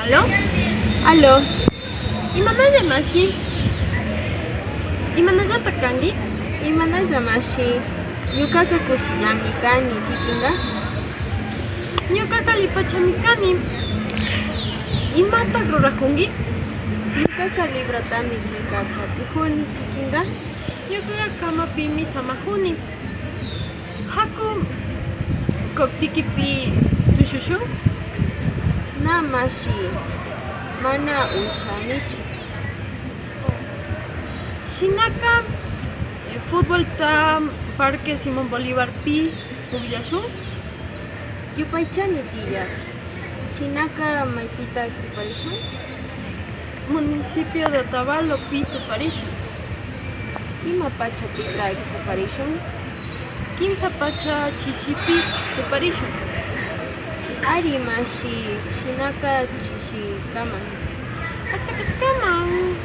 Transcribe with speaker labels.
Speaker 1: ¿Aló?
Speaker 2: Aló,
Speaker 1: ¿Imanaya mashi? ¿Imanallata kangi?
Speaker 2: imanalla mashi? Ñuqaqa kushillami kani, kikinqa?
Speaker 1: Ñuqaqa lipachami kani. ¿Imataq rurajunki?
Speaker 2: Ñuqaqa libratami qillqakatijuni, kikinqa?
Speaker 1: Ñuqaqa kamapimi samajuni. Haku koptikipi tushushun?
Speaker 2: Na mashi, mana ushanichu.
Speaker 1: Shinaka fútbol ta Parque Simón Bolívar pi pukllashun?
Speaker 2: Yupaychani tiyaq. Shinaka maypita kiparishun?
Speaker 1: Municipio de Otavalo pi tuparishun.
Speaker 2: Ima pachapita kiparishun?
Speaker 1: Kimsa pacha chishipi tuparishun.
Speaker 2: Ari mashi, shinaka chishikaman.
Speaker 1: Hasta kashkaman.